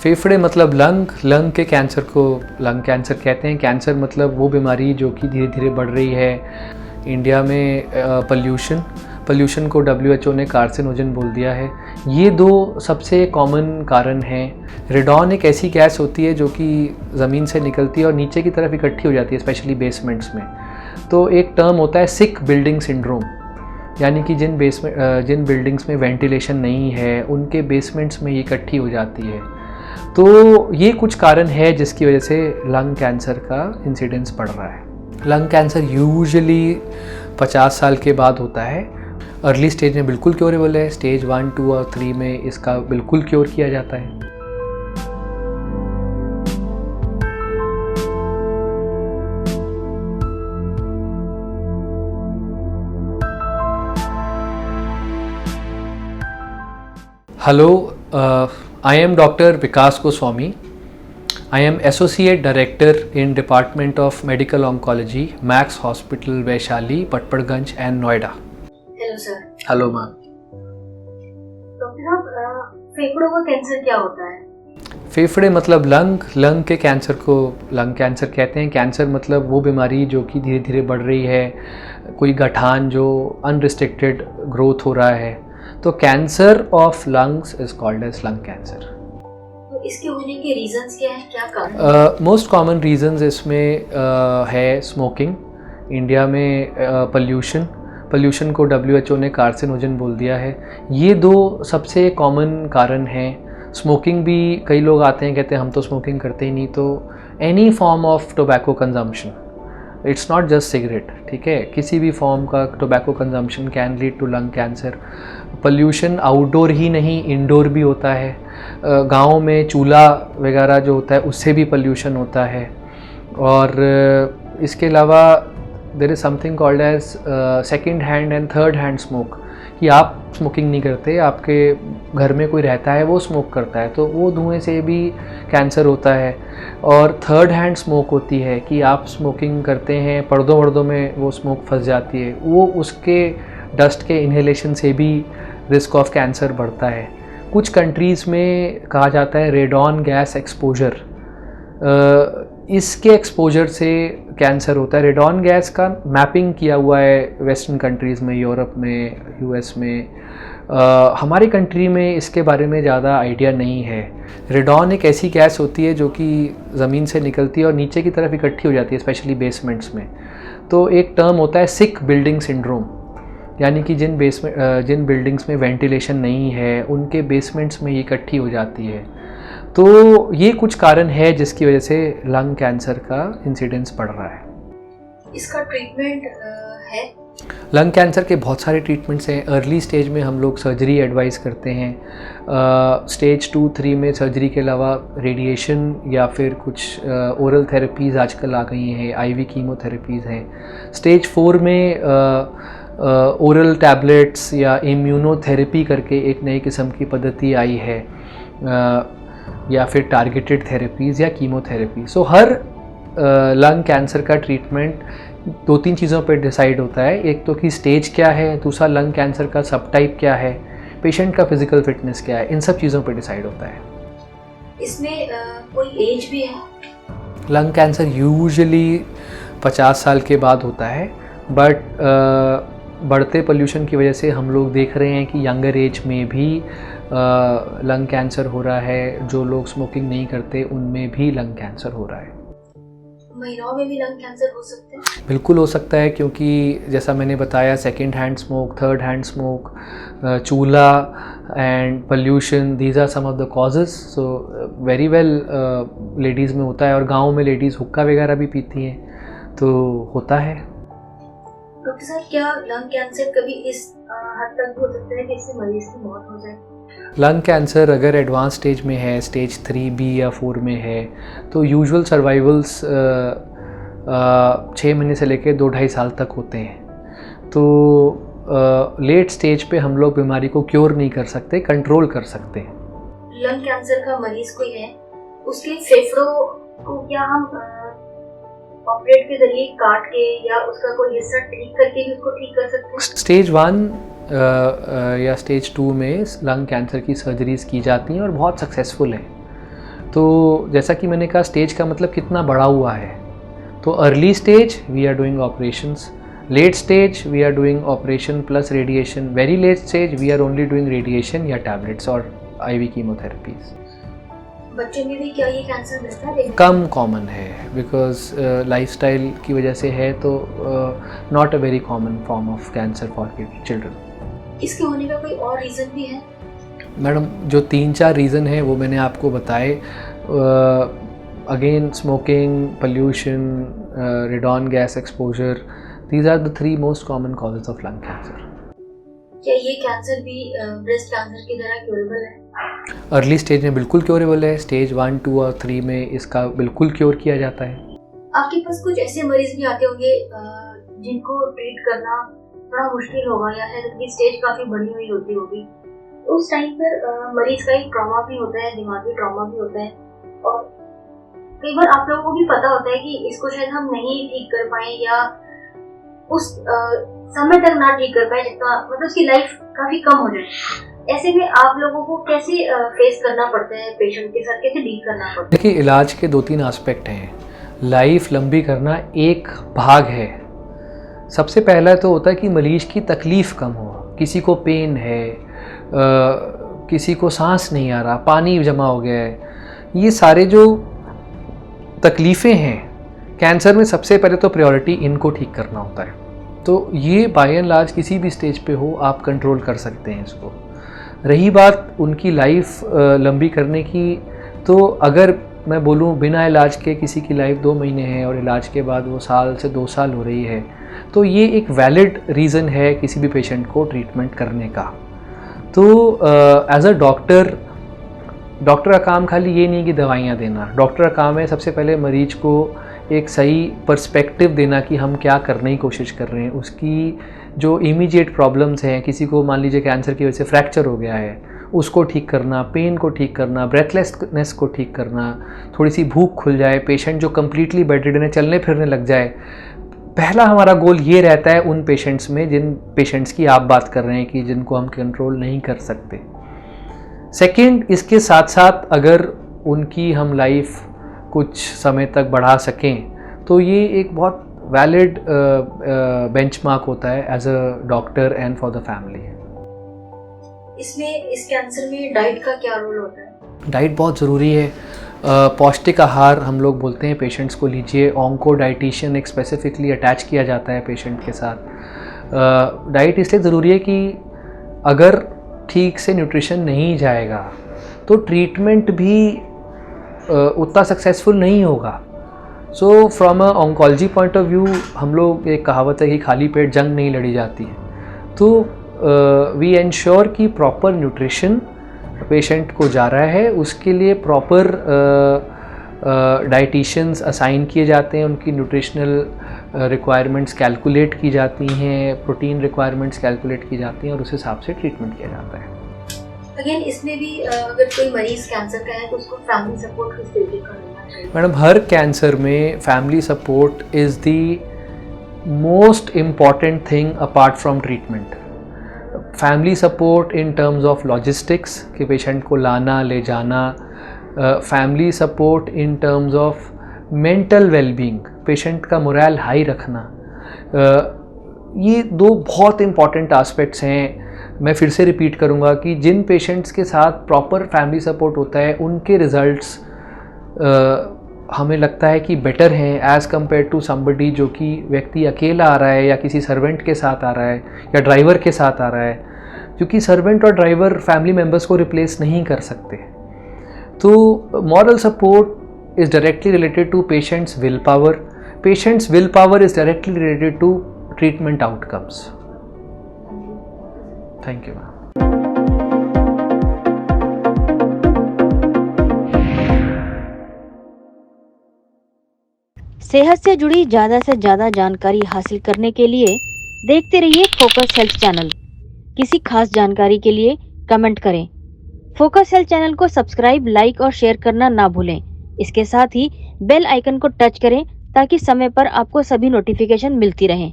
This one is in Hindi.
फेफड़े मतलब लंग के कैंसर को लंग कैंसर कहते हैं। कैंसर मतलब वो बीमारी जो कि धीरे धीरे बढ़ रही है। इंडिया में पोल्यूशन को WHO ने कार्सिनोजन बोल दिया है। ये दो सबसे कॉमन कारण हैं। रेडॉन एक ऐसी गैस होती है जो कि ज़मीन से निकलती है और नीचे की तरफ इकट्ठी हो जाती है, स्पेशली बेसमेंट्स में। तो एक टर्म होता है सिक बिल्डिंग सिंड्रोम, यानी कि जिन बिल्डिंग्स में वेंटिलेशन नहीं है उनके बेसमेंट्स में ये इकट्ठी हो जाती है। तो ये कुछ कारण है जिसकी वजह से लंग कैंसर का इंसिडेंस बढ़ रहा है। लंग कैंसर यूजुअली 50 साल के बाद होता है। अर्ली स्टेज में बिल्कुल क्योरेबल है। स्टेज 1, 2 और 3 में इसका बिल्कुल क्योर किया जाता है। Hello, I am Dr. Vikas Goswami. I am Associate Director in Department of Medical Oncology, Max Hospital, Vaishali, Patparganj and Noida. Hello sir. Hello ma'am. Doctor साहब, फेफड़ों का कैंसर क्या होता है? फेफड़े मतलब लंग के कैंसर को लंग कैंसर कहते हैं। कैंसर मतलब वो बीमारी जो कि धीरे धीरे बढ़ रही है, कोई गठान जो अनरिस्ट्रिक्टेड ग्रोथ हो रहा है। तो cancer of lungs is called as lung cancer. तो इसके होने के रीजंस क्या हैं, क्या कारण? मोस्ट कॉमन रीजंस इसमें है स्मोकिंग। इंडिया में पोल्यूशन को WHO ने कार्सिनोजन बोल दिया है। ये दो सबसे कॉमन कारण हैं। स्मोकिंग भी कई लोग आते हैं कहते हैं हम तो स्मोकिंग करते ही नहीं। तो any form of tobacco consumption, it's not just cigarette, ठीक है, किसी भी फॉर्म का tobacco consumption can lead to lung cancer. Pollution outdoor ही नहीं, इंडोर भी होता है। गाँव में चूल्हा वगैरह जो होता है उससे भी पोल्यूशन होता है। और इसके अलावा there is something called as second hand and third hand smoke, कि आप स्मोकिंग नहीं करते, आपके घर में कोई रहता है वो स्मोक करता है, तो वो धुएं से भी कैंसर होता है। और थर्ड हैंड स्मोक होती है कि आप स्मोकिंग करते हैं, पर्दों वर्दों में वो स्मोक फंस जाती है, वो उसके डस्ट के इन्हेलेशन से भी रिस्क ऑफ कैंसर बढ़ता है। कुछ कंट्रीज़ में कहा जाता है रेडॉन गैस एक्सपोजर, इसके एक्सपोजर से कैंसर होता है। रेडॉन गैस का मैपिंग किया हुआ है वेस्टर्न कंट्रीज़ में, यूरोप में, US में। हमारी कंट्री में इसके बारे में ज़्यादा आइडिया नहीं है। रेडॉन एक ऐसी गैस होती है जो कि ज़मीन से निकलती है और नीचे की तरफ इकट्ठी हो जाती है, स्पेशली बेसमेंट्स में। तो एक टर्म होता है सिक बिल्डिंग सिंड्रोम, यानी कि जिन बिल्डिंग्स में वेंटिलेशन नहीं है उनके बेसमेंट्स में ये इकट्ठी हो जाती है। तो ये कुछ कारण है जिसकी वजह से लंग कैंसर का इंसिडेंस बढ़ रहा है। इसका ट्रीटमेंट है? लंग कैंसर के बहुत सारे ट्रीटमेंट्स हैं। अर्ली स्टेज में हम लोग सर्जरी एडवाइस करते हैं। स्टेज 2, 3 में सर्जरी के अलावा रेडिएशन या फिर कुछ ओरल थेरेपीज़ आजकल आ गई हैं, IV कीमोथेरेपीज़ हैं। स्टेज 4 में ओरल टैबलेट्स या इम्यूनोथेरेपी करके एक नई किस्म की पद्धति आई है, या फिर टारगेटेड थेरेपीज़ या कीमोथेरेपी। सो हर लंग कैंसर का ट्रीटमेंट 2-3 चीज़ों पर डिसाइड होता है। एक तो कि स्टेज क्या है, दूसरा लंग कैंसर का सब टाइप क्या है, पेशेंट का फिजिकल फिटनेस क्या है, इन सब चीज़ों पर डिसाइड होता है। इसमें कोई एज भी है? लंग कैंसर यूजुअली 50 साल के बाद होता है, बट बढ़ते पोल्यूशन की वजह से हम लोग देख रहे हैं कि यंगर एज में भी लंग कैंसर हो रहा है। जो लोग स्मोकिंग नहीं करते उनमें भी लंग कैंसर हो रहा है। महिलाओं में भी लंग कैंसर हो सकते हैं? बिल्कुल हो सकता है, क्योंकि जैसा मैंने बताया second hand smoke, third hand smoke, चूल्हा and pollution, these are some of the causes. So very well ladies में होता है, और गाँव में लेडीज़ हुक्का वगैरह भी पीती हैं, तो होता है। डॉक्टर साहब, क्या लंग कैंसर कभी इस हद तक हो सकता है कि इससे मरीज की मौत हो जाए? लंग कैंसर अगर एडवांस स्टेज में है, स्टेज 3B या 4 में है, तो यूजुअल सर्वाइवल्स 6 महीने से लेकर 2-2.5 साल तक होते हैं। तो लेट स्टेज पे हम लोग बीमारी को क्योर नहीं कर सकते, कंट्रोल कर सकते हैं। लंग कैंसर का मरीज कोई है, उसके फेफड़ों को क्या हम ऑपरेट के जरिए काट के या उसका कोई हिस्सा ठीक करके भी उसको ठीक कर सकते हैं? स्टेज 1 या स्टेज 2 में लंग कैंसर की सर्जरीज़ की जाती हैं और बहुत सक्सेसफुल हैं। तो जैसा कि मैंने कहा, स्टेज का मतलब कितना बढ़ा हुआ है। तो early stage we are doing operations, late stage we are doing operation plus radiation, very late stage we are only doing radiation या टैबलेट्स और आईवी कीमोथेरेपीज। बच्चों में भी क्या ये कैंसर मिलता है? कम कॉमन है, बिकॉज लाइफस्टाइल की वजह से है, तो not a very common form of cancer for children. इसके होने का कोई और रीज़न भी है? मैडम, जो 3-4 रीज़न है वो मैंने आपको बताए। Again, smoking, pollution, radon gas exposure, these are the 3 most common causes of lung cancer. क्या ये कैंसर भी ब्रेस्ट कैंसर की तरह क्योरेबल है? अर्ली स्टेज में बिल्कुल क्योरेबल है। स्टेज 1, 2 और 3 में इसका बिल्कुल क्योर किया जाता है। आपके पास कुछ ऐसे मरीज भी आते होंगे जिनको ट्रीट करना थोड़ा मुश्किल होगा या शायद उनकी स्टेज काफ़ी बढ़ी हुई होती होगी। उस टाइम पर मरीज का एक ट्रॉमा भी होता है, दिमागी ट्रॉमा भी होता है, और कई बार आप लोगों को भी पता होता है कि इसको शायद हम नहीं ठीक कर पाए या उस समय तक ना ठीक कर पाए जितना मतलब उसकी लाइफ काफ़ी कम हो जाए। ऐसे में आप लोगों को कैसे फेस करना पड़ता है, पेशेंट के साथ कैसे डील करना पड़ता है? देखिए, इलाज के 2-3 एस्पेक्ट हैं। लाइफ लंबी करना एक भाग है। सबसे पहला तो होता है कि मरीज की तकलीफ़ कम हो। किसी को पेन है, किसी को सांस नहीं आ रहा, पानी जमा हो गया है, ये सारे जो तकलीफ़ें हैं, कैंसर में सबसे पहले तो प्रायोरिटी इनको ठीक करना होता है। तो ये बाय एंड लार्ज किसी भी स्टेज पे हो, आप कंट्रोल कर सकते हैं इसको। रही बात उनकी लाइफ लंबी करने की, तो अगर मैं बोलूँ बिना इलाज के किसी की लाइफ 2 महीने है और इलाज के बाद वो साल से 2 साल हो रही है, तो ये एक वैलिड रीज़न है किसी भी पेशेंट को ट्रीटमेंट करने का। तो एज अ डॉक्टर का काम खाली ये नहीं कि दवाइयाँ देना। डॉक्टर का काम है सबसे पहले मरीज को एक सही पर्सपेक्टिव देना कि हम क्या करने की कोशिश कर रहे हैं। उसकी जो इमीडिएट प्रॉब्लम्स हैं, किसी को मान लीजिए कैंसर की वजह से फ्रैक्चर हो गया है, उसको ठीक करना, पेन को ठीक करना, ब्रेथलेसनेस को ठीक करना, थोड़ी सी भूख खुल जाए, पेशेंट जो कम्प्लीटली बेडरिडन है चलने फिरने लग जाए। पहला हमारा गोल ये रहता है उन पेशेंट्स में, जिन पेशेंट्स की आप बात कर रहे हैं कि जिनको हम कंट्रोल नहीं कर सकते। सेकंड, इसके साथ साथ अगर उनकी हम लाइफ कुछ समय तक बढ़ा सकें तो ये एक बहुत वैलिड बेंचमार्क होता है as a doctor and for the family. इसमें इस कैंसर में डाइट का क्या रोल होता है? डाइट बहुत ज़रूरी है। पौष्टिक आहार हम लोग बोलते हैं पेशेंट्स को लीजिए। ऑन्को डाइटिशियन एक स्पेसिफिकली अटैच किया जाता है पेशेंट के साथ। डाइट इसलिए ज़रूरी है कि अगर ठीक से न्यूट्रिशन नहीं जाएगा तो ट्रीटमेंट भी उतना सक्सेसफुल नहीं होगा। So from a oncology point of view, हम लोग एक कहावत है कि खाली पेट जंग नहीं लड़ी जाती है। तो वी एंश्योर कि प्रॉपर न्यूट्रिशन पेशेंट को जा रहा है, उसके लिए प्रॉपर डाइटिशियंस असाइन किए जाते हैं, उनकी न्यूट्रिशनल रिक्वायरमेंट्स कैलकुलेट की जाती हैं, प्रोटीन रिक्वायरमेंट्स कैलकुलेट की जाती हैं और उस हिसाब से ट्रीटमेंट किया जाता है। अगेन, इसमें भी अगर कोई मरीज कैंसर का है तो उसको फैमिली सपोर्ट किस तरीके का मिलना चाहिए? मैडम, हर कैंसर में family support is the most important thing apart from treatment. Family support in terms of logistics कि पेशेंट को लाना ले जाना, family support in terms of mental wellbeing, patient का मोरल हाई रखना, ये 2 बहुत इंपॉर्टेंट एस्पेक्ट्स हैं। मैं फिर से रिपीट करूँगा कि जिन पेशेंट्स के साथ प्रॉपर फैमिली सपोर्ट होता है उनके रिज़ल्ट्स हमें लगता है कि बेटर हैं एज़ कम्पेयर टू समबडी जो कि व्यक्ति अकेला आ रहा है या किसी सर्वेंट के साथ आ रहा है या ड्राइवर के साथ आ रहा है, क्योंकि सर्वेंट और ड्राइवर फैमिली मेम्बर्स को रिप्लेस नहीं कर सकते। तो moral support is directly related to patients will power. Patients will power is directly related to treatment outcomes. Thank you ma'am. सेहत से जुड़ी ज्यादा से ज्यादा जानकारी हासिल करने के लिए देखते रहिए फोकस हेल्थ चैनल। किसी खास जानकारी के लिए कमेंट करें। फोकस हेल्थ चैनल को सब्सक्राइब, लाइक और शेयर करना ना भूलें। इसके साथ ही बेल आइकन को टच करें ताकि समय पर आपको सभी नोटिफिकेशन मिलती रहें।